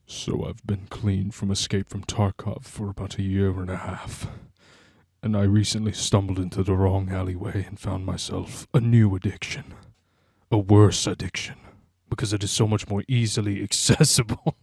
So I've been clean from Escape from Tarkov for about a year and a half. And I recently stumbled into the wrong alleyway and found myself a new addiction. A worse addiction. Because it is so much more easily accessible.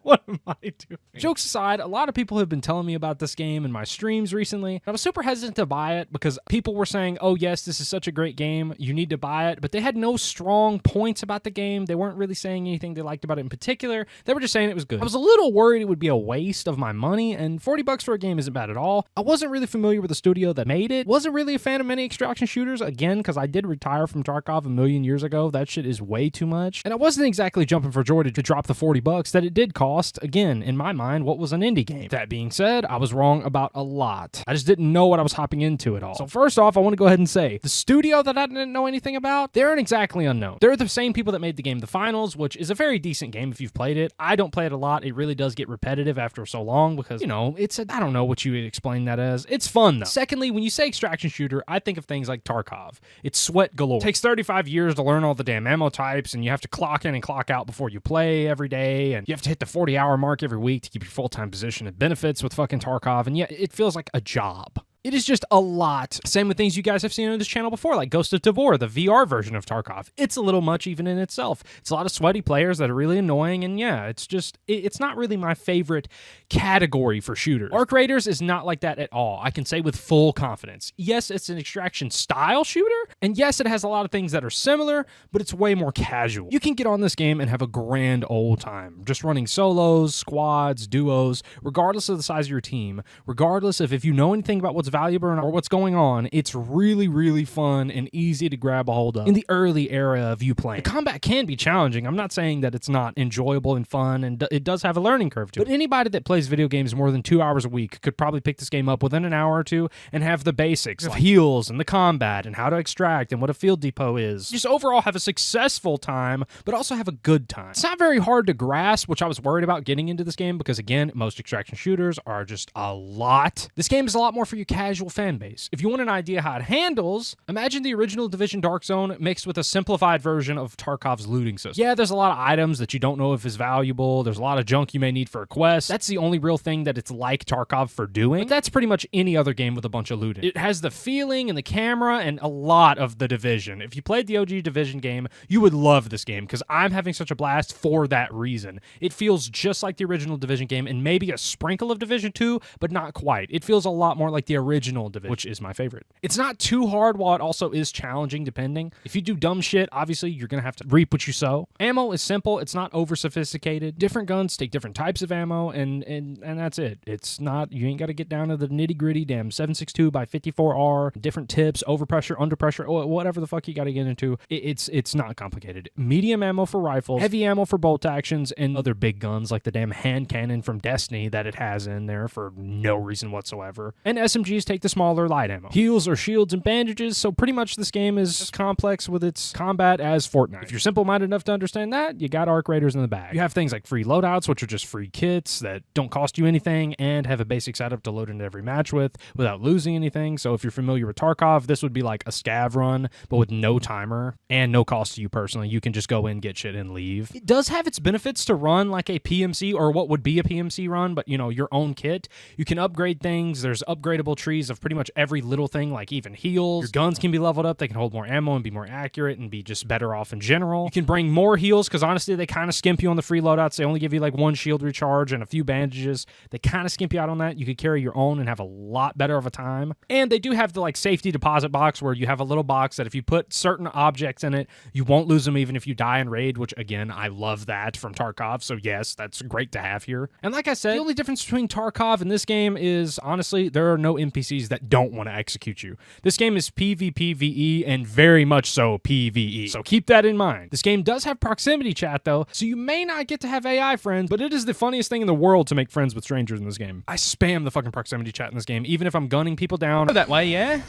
What am I doing? Jokes aside, a lot of people have been telling me about this game in my streams recently. I was super hesitant to buy it because people were saying, oh yes, this is such a great game, you need to buy it, but they had no strong points about the game. They weren't really saying anything they liked about it in particular. They were just saying it was good. I was a little worried it would be a waste of my money, and $40 for a game isn't bad at all. I wasn't really familiar with the studio that made it. Wasn't really a fan of many extraction shooters, again, because I did retire from Tarkov a million years ago. That shit is way too much. And I wasn't exactly jumping for joy to drop the $40 that it did cost, again, in my mind, what was an indie game. That being said, I was wrong about a lot. I just didn't know what I was hopping into at all. So first off, I want to go ahead and say, the studio that I didn't know anything about, they're exactly unknown. They're the same people that made the game The Finals, which is a very decent game if you've played it. I don't play it a lot. It really does get repetitive after so long because, you know, I don't know what you would explain that as. It's fun, though. Secondly, when you say extraction shooter, I think of things like Tarkov. It's sweat galore. It takes 35 years to learn all the damn ammo types, and you have to clock in and clock out before you play every day, and you have to hit the 40-hour mark every week to keep your full-time position. It benefits with fucking Tarkov, and yet it feels like a job. It is just a lot. Same with things you guys have seen on this channel before, like Ghost of Tavor, the VR version of Tarkov. It's a little much even in itself. It's a lot of sweaty players that are really annoying, and yeah, it's not really my favorite category for shooters. Arc Raiders is not like that at all. I can say with full confidence. Yes, it's an extraction style shooter, and yes, it has a lot of things that are similar, but it's way more casual. You can get on this game and have a grand old time, just running solos, squads, duos, regardless of the size of your team, regardless of if you know anything about what's valuable or what's going on. It's really, really fun and easy to grab a hold of in the early era of you playing. The combat can be challenging. I'm not saying that it's not enjoyable and fun, and it does have a learning curve to it. But anybody that plays video games more than 2 hours a week could probably pick this game up within an hour or two and have the basics of heals and the combat and how to extract and what a field depot is. Just overall have a successful time, but also have a good time. It's not very hard to grasp, which I was worried about getting into this game because, again, most extraction shooters are just a lot. This game is a lot more for your casual fan base. If you want an idea how it handles, imagine the original Division Dark Zone mixed with a simplified version of Tarkov's looting system. Yeah, there's a lot of items that you don't know if is valuable. There's a lot of junk you may need for a quest. That's the only real thing that it's like Tarkov for doing. But that's pretty much any other game with a bunch of looting. It has the feeling and the camera and a lot of the Division. If you played the OG Division game, you would love this game because I'm having such a blast for that reason. It feels just like the original Division game and maybe a sprinkle of Division 2, but not quite. It feels a lot more like the original Division, which is my favorite. It's not too hard while it also is challenging depending. If you do dumb shit, obviously you're gonna have to reap what you sow. Ammo is simple. It's not over sophisticated. Different guns take different types of ammo, and that's it. It's not, you ain't got to get down to the nitty gritty damn 7.62 by 54R, different tips, overpressure, underpressure, whatever the fuck you got to get into. It's not complicated. Medium ammo for rifles, heavy ammo for bolt actions, and other big guns like the damn hand cannon from Destiny that it has in there for no reason whatsoever. And SMGs take the smaller light ammo. Heals or shields and bandages, so pretty much this game is as complex with its combat as Fortnite. If you're simple-minded enough to understand that, you got Arc Raiders in the bag. You have things like free loadouts, which are just free kits that don't cost you anything and have a basic setup to load into every match with without losing anything. So if you're familiar with Tarkov, this would be like a scav run, but with no timer and no cost to you personally. You can just go in, get shit, and leave. It does have its benefits to run like a PMC or what would be a PMC run, but, you know, your own kit. You can upgrade things. There's upgradable trees of pretty much every little thing, like even heals. Your guns can be leveled up. They can hold more ammo and be more accurate and be just better off in general. You can bring more heals because honestly, they kind of skimp you on the free loadouts. They only give you like one shield recharge and a few bandages. They kind of skimp you out on that. You could carry your own and have a lot better of a time. And they do have the like safety deposit box where you have a little box that if you put certain objects in it, you won't lose them even if you die in raid, which again, I love that from Tarkov. So yes, that's great to have here. And like I said, the only difference between Tarkov and this game is honestly, there are no NPCs that don't want to execute you. This game is PvPvE and very much so PvE. So keep that in mind. This game does have proximity chat though, so you may not get to have AI friends, but it is the funniest thing in the world to make friends with strangers in this game. I spam the fucking proximity chat in this game, even if I'm gunning people down. That way, yeah?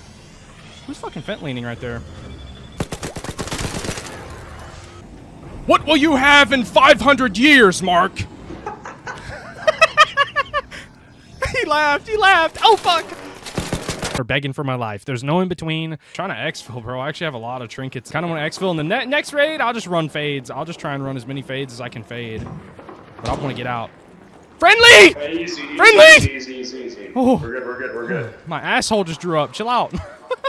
Who's fucking vent leaning right there? What will you have in 500 years, Mark? He laughed. Oh, fuck. Or begging for my life. There's no in between. Trying to exfil, bro. I actually have a lot of trinkets. Kind of want to exfil in the next raid. I'll just run fades. I'll just try and run as many fades as I can fade. but I want to get out. Friendly! Friendly! Oh. We're good. My asshole just drew up. Chill out.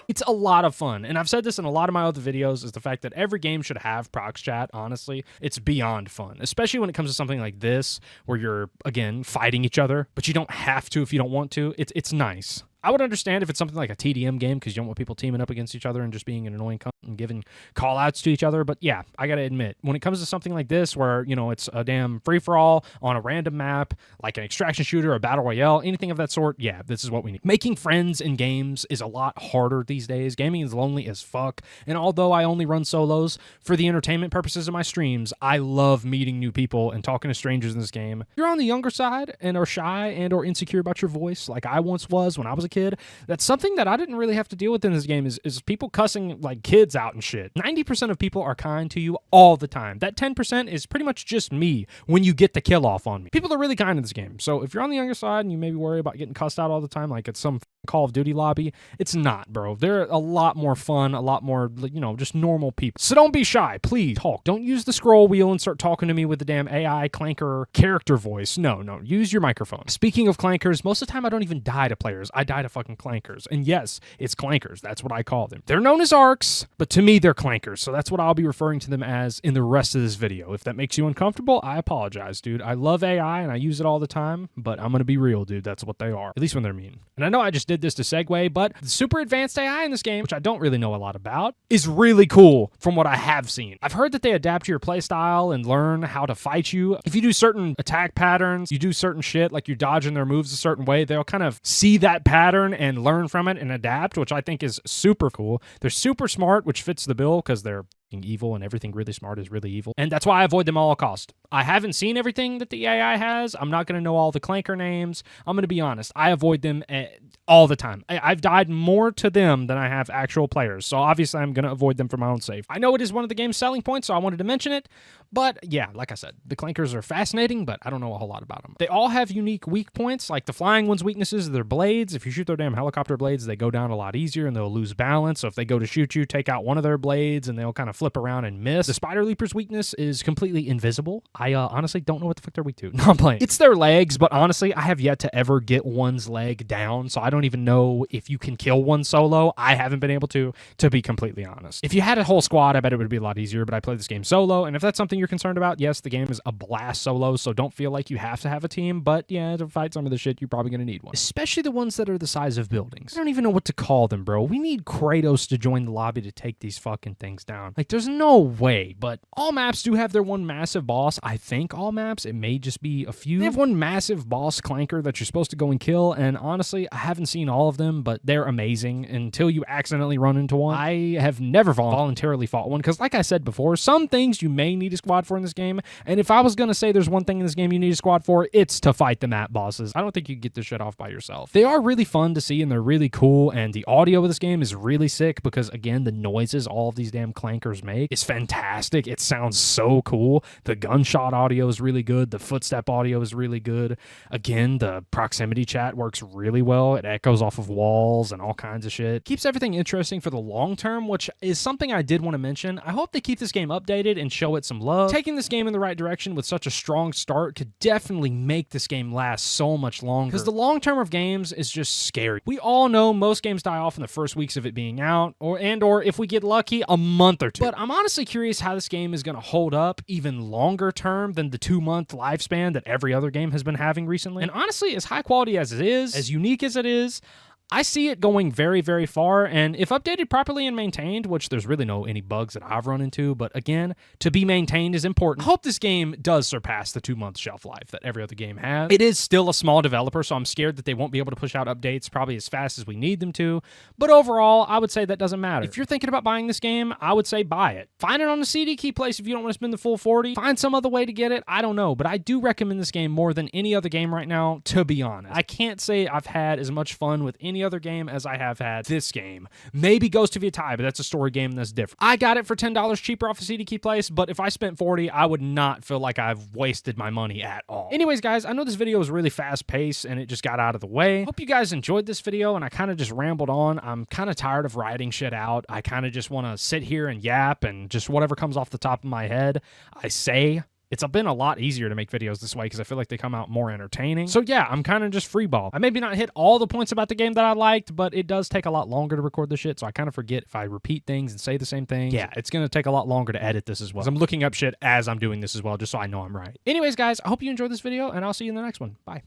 It's a lot of fun, and I've said this in a lot of my other videos, is the fact that every game should have prox chat, honestly. It's beyond fun, especially when it comes to something like this, where you're, again, fighting each other, but you don't have to if you don't want to. It's nice. I would understand if it's something like a TDM game because you don't want people teaming up against each other and just being an annoying cunt and giving call-outs to each other. But yeah, I got to admit, when it comes to something like this where, you know, it's a damn free-for-all on a random map, like an extraction shooter, a battle royale, anything of that sort, yeah, this is what we need. Making friends in games is a lot harder these days. Gaming is lonely as fuck. And although I only run solos for the entertainment purposes of my streams, I love meeting new people and talking to strangers in this game. If you're on the younger side and are shy and or insecure about your voice like I once was when I was a kid, that's something that I didn't really have to deal with in this game is people cussing like kids out and shit. 90% of people are kind to you all the time. That 10% is pretty much just me when you get the kill off on me. People are really kind in this game. So if you're on the younger side and you maybe worry about getting cussed out all the time like it's some Call of Duty lobby, it's not, bro. They're a lot more fun, a lot more, you know, just normal people. So don't be shy. Please talk. Don't use the scroll wheel and start talking to me with the damn AI clanker character voice. No. Use your microphone. Speaking of clankers, most of the time I don't even die to players. I die to fucking clankers. And yes, it's clankers. That's what I call them. They're known as arcs, but to me, they're clankers. So that's what I'll be referring to them as in the rest of this video. If that makes you uncomfortable, I apologize, dude. I love AI and I use it all the time, but I'm going to be real, dude. That's what they are. At least when they're mean. And I know I just did this to segue, but the super advanced AI in this game, which I don't really know a lot about, is really cool from what I have seen. I've heard that they adapt to your playstyle and learn how to fight you. If you do certain attack patterns, you do certain shit, like you're dodging their moves a certain way, they'll kind of see that pattern and learn from it and adapt, which I think is super cool. They're super smart, which fits the bill because they're evil and everything really smart is really evil. And that's why I avoid them all cost. I haven't seen everything that the AI has. I'm not going to know all the clanker names. I'm going to be honest. I avoid them all the time. I've died more to them than I have actual players. So obviously I'm going to avoid them for my own sake. I know it is one of the game's selling points, so I wanted to mention it. But yeah, like I said, the clankers are fascinating, but I don't know a whole lot about them. They all have unique weak points, like the flying one's weaknesses are their blades. If you shoot their damn helicopter blades, they go down a lot easier and they'll lose balance. So if they go to shoot you, take out one of their blades and they'll kind of flip around and miss. The spider leaper's weakness is completely invisible. I honestly don't know what the fuck they're weak to. No, I'm playing. It's their legs, but honestly, I have yet to ever get one's leg down, so I don't even know if you can kill one solo. I haven't been able to be completely honest. If you had a whole squad, I bet it would be a lot easier, but I play this game solo, and if that's something you're concerned about, yes, the game is a blast solo, so don't feel like you have to have a team, but yeah, to fight some of the shit, you're probably gonna need one. Especially the ones that are the size of buildings. I don't even know what to call them, bro. We need Kratos to join the lobby to take these fucking things down. Like, there's no way, but all maps do have their one massive boss. I think all maps, it may just be a few. They have one massive boss clanker that you're supposed to go and kill, and honestly, I haven't seen all of them, but they're amazing until you accidentally run into one. I have never voluntarily fought one, because like I said before, some things you may need a squad for in this game, and if I was gonna say there's one thing in this game you need a squad for, it's to fight the map bosses. I don't think you can get this shit off by yourself. They are really fun to see, and they're really cool, and the audio of this game is really sick, because again, the noises all of these damn clankers make is fantastic. It sounds so cool. The gunshot audio is really good. The footstep audio is really good. Again, the proximity chat works really well. It echoes off of walls and all kinds of shit. Keeps everything interesting for the long term, which is something I did want to mention. I hope they keep this game updated and show it some love. Taking this game in the right direction with such a strong start could definitely make this game last so much longer, because the long term of games is just scary. We all know most games die off in the first weeks of it being out, or if we get lucky, a month or two. But I'm honestly curious how this game is going to hold up even longer term than the 2-month lifespan that every other game has been having recently. And honestly, as high quality as it is, as unique as it is, I see it going very, very far, and if updated properly and maintained, which there's really no any bugs that I've run into, but again, to be maintained is important. I hope this game does surpass the 2-month shelf life that every other game has. It is still a small developer, so I'm scared that they won't be able to push out updates probably as fast as we need them to, but overall, I would say that doesn't matter. If you're thinking about buying this game, I would say buy it. Find it on a CD key place if you don't want to spend the full 40. Find some other way to get it. I don't know, but I do recommend this game more than any other game right now, to be honest. I can't say I've had as much fun with any other game as I have had this game. Maybe Ghost of Yatai, but that's a story game that's different. I got it for $10 cheaper off a CD key place, but if I spent $40, I would not feel like I've wasted my money at all. Anyways, guys, I know this video was really fast-paced and it just got out of the way. Hope you guys enjoyed this video, and I kind of just rambled on. I'm kind of tired of writing shit out. I kind of just want to sit here and yap, and just whatever comes off the top of my head, I say. It's been a lot easier to make videos this way because I feel like they come out more entertaining. So yeah, I'm kind of just freeball. I maybe not hit all the points about the game that I liked, but it does take a lot longer to record the shit, so I kind of forget if I repeat things and say the same thing. Yeah, it's going to take a lot longer to edit this as well. I'm looking up shit as I'm doing this as well, just so I know I'm right. Anyways, guys, I hope you enjoyed this video, and I'll see you in the next one. Bye.